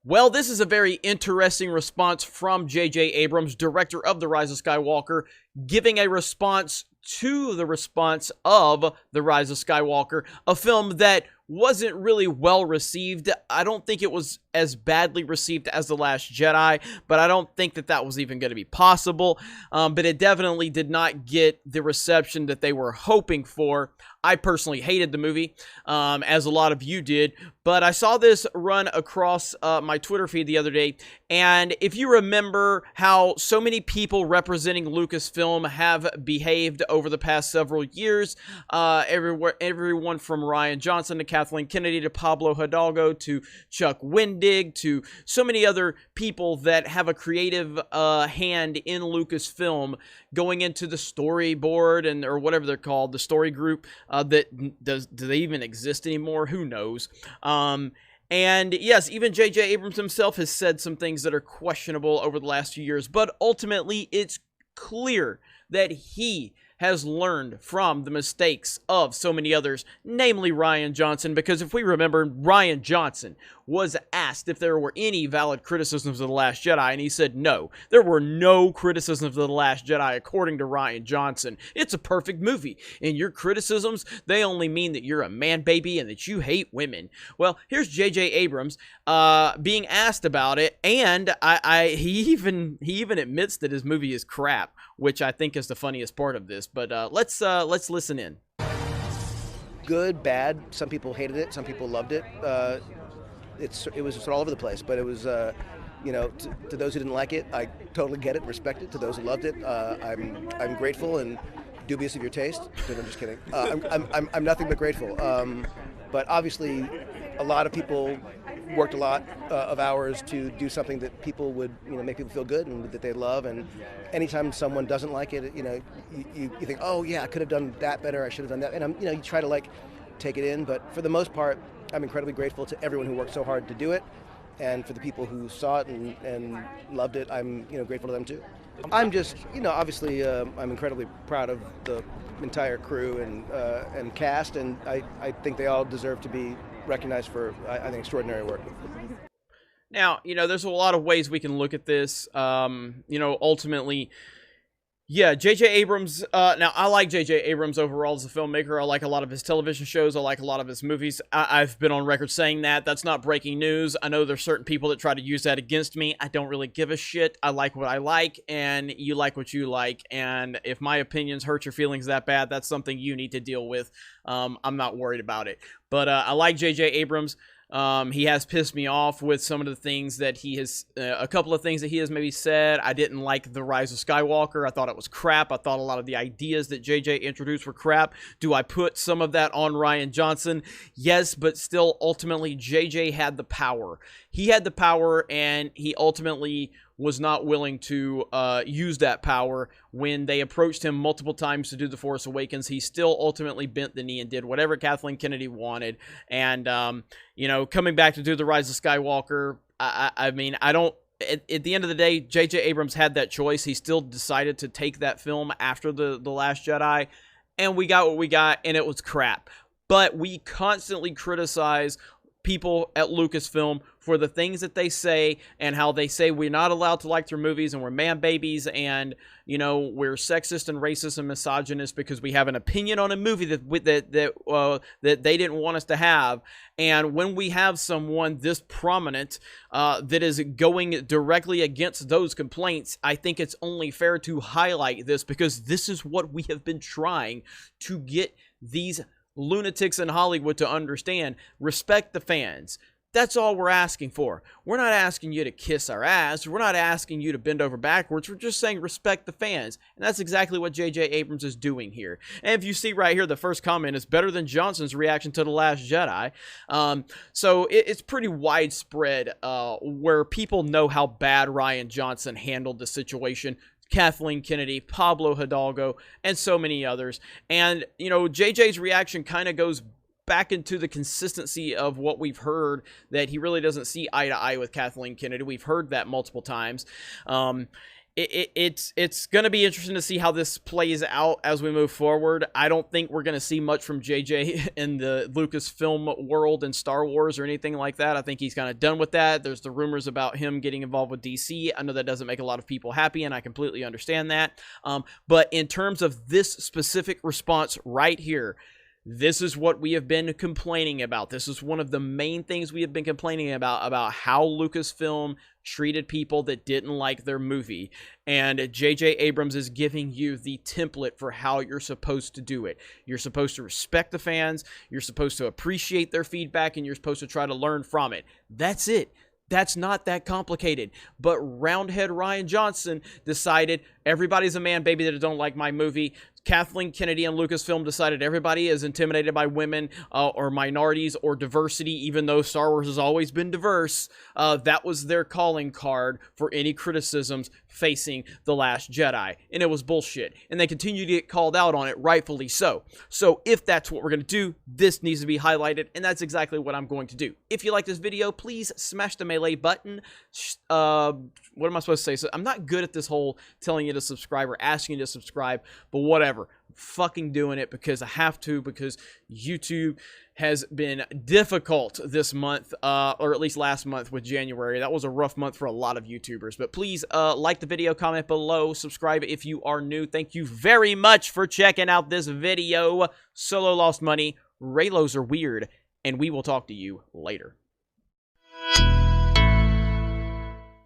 Well, this is a very interesting response from J.J. Abrams, director of The Rise of Skywalker, giving a response to the response of The Rise of Skywalker, a film that wasn't really well received. I don't think it was as badly received as The Last Jedi, but I don't think that that was even going to be possible. But it definitely did not get the reception that they were hoping for. I personally hated the movie, as a lot of you did, but I saw this run across my Twitter feed the other day, and if you remember how so many people representing Lucasfilm have behaved over the past several years, everyone from Rian Johnson to Kathleen Kennedy to Pablo Hidalgo to Chuck Wendig to so many other people that have a creative hand in Lucasfilm going into the storyboard and or whatever they're called, the story group. Do they even exist anymore? Who knows? And yes, even J.J. Abrams himself has said some things that are questionable over the last few years, but ultimately it's clear that he has learned from the mistakes of so many others, namely Rian Johnson, because if we remember, Rian Johnson was asked if there were any valid criticisms of The Last Jedi, and he said no. There were no criticisms of The Last Jedi, according to Rian Johnson. It's a perfect movie, and your criticisms, they only mean that you're a man-baby and that you hate women. Well, here's J.J. Abrams being asked about it, and he even admits that his movie is crap, which I think is the funniest part of this. But let's listen in. Good, bad. Some people hated it. Some people loved it. It was just all over the place. But it was, to those who didn't like it, I totally get it, respect it. To those who loved it, I'm grateful and dubious of your taste. I'm just kidding. I'm nothing but grateful. But obviously, a lot of people worked a lot of hours to do something that people would, make people feel good and that they love. And anytime someone doesn't like it, you think, oh yeah, I could have done that better. I should have done that. And you try to take it in. But for the most part, I'm incredibly grateful to everyone who worked so hard to do it, and for the people who saw it and loved it. I'm grateful to them too. I'm just obviously I'm incredibly proud of the entire crew and cast, and I think they all deserve to be recognized for I think extraordinary work. Now, there's a lot of ways we can look at this. Ultimately, yeah, J.J. Abrams, now I like J.J. Abrams overall as a filmmaker. I like a lot of his television shows. I like a lot of his movies. I've been on record saying that. That's not breaking news. I know there's certain people that try to use that against me. I don't really give a shit. I like what I like, and you like what you like. And if my opinions hurt your feelings that bad, that's something you need to deal with. I'm not worried about it. But I like J.J. Abrams. He has pissed me off with some of the things that he has, a couple of things that he has maybe said. I didn't like The Rise of Skywalker. I thought it was crap. I thought a lot of the ideas that JJ introduced were crap. Do I put some of that on Rian Johnson? Yes, but still, ultimately, JJ had the power. He had the power, and he ultimately was not willing to use that power. When they approached him multiple times to do The Force Awakens, he still ultimately bent the knee and did whatever Kathleen Kennedy wanted. And, coming back to do The Rise of Skywalker, I mean, I don't, at the end of the day, J.J. Abrams had that choice. He still decided to take that film after The Last Jedi, and we got what we got, and it was crap. But we constantly criticize people at Lucasfilm for the things that they say and how they say we're not allowed to like their movies and we're man babies and we're sexist and racist and misogynist because we have an opinion on a movie that they didn't want us to have. And when we have someone this prominent that is going directly against those complaints, I think it's only fair to highlight this, because this is what we have been trying to get these lunatics in Hollywood to understand. Respect the fans. That's all we're asking for. We're not asking you to kiss our ass. We're not asking you to bend over backwards. We're just saying respect the fans. And that's exactly what J.J. Abrams is doing here. And if you see right here, the first comment is better than Johnson's reaction to The Last Jedi. So it's pretty widespread where people know how bad Rian Johnson handled the situation. Kathleen Kennedy, Pablo Hidalgo, and so many others. And, JJ's reaction kind of goes back into the consistency of what we've heard, that he really doesn't see eye to eye with Kathleen Kennedy. We've heard that multiple times. It's going to be interesting to see how this plays out as we move forward. I don't think we're going to see much from JJ in the Lucasfilm world and Star Wars or anything like that. I think he's kind of done with that. There's the rumors about him getting involved with DC. I know that doesn't make a lot of people happy, and I completely understand that. But in terms of this specific response right here, this is what we have been complaining about. This is one of the main things we have been complaining about how Lucasfilm treated people that didn't like their movie. And J.J. Abrams is giving you the template for how you're supposed to do it. You're supposed to respect the fans, you're supposed to appreciate their feedback, and you're supposed to try to learn from it. That's it. That's not that complicated. But Roundhead Rian Johnson decided everybody's a man baby that don't like my movie. Kathleen Kennedy and Lucasfilm decided everybody is intimidated by women or minorities or diversity, even though Star Wars has always been diverse. That was their calling card for any criticisms facing The Last Jedi. And it was bullshit. And they continue to get called out on it, rightfully so. So if that's what we're going to do, this needs to be highlighted, and that's exactly what I'm going to do. If you like this video, please smash the melee button. What am I supposed to say? So I'm not good at this whole telling you to subscribe or asking you to subscribe, but whatever. I'm fucking doing it because I have to, because YouTube has been difficult this month, or at least last month with January. That was a rough month for a lot of YouTubers. But please like the video, comment below, subscribe if you are new. Thank you very much for checking out this video. Solo lost money, Raylos are weird, and we will talk to you later.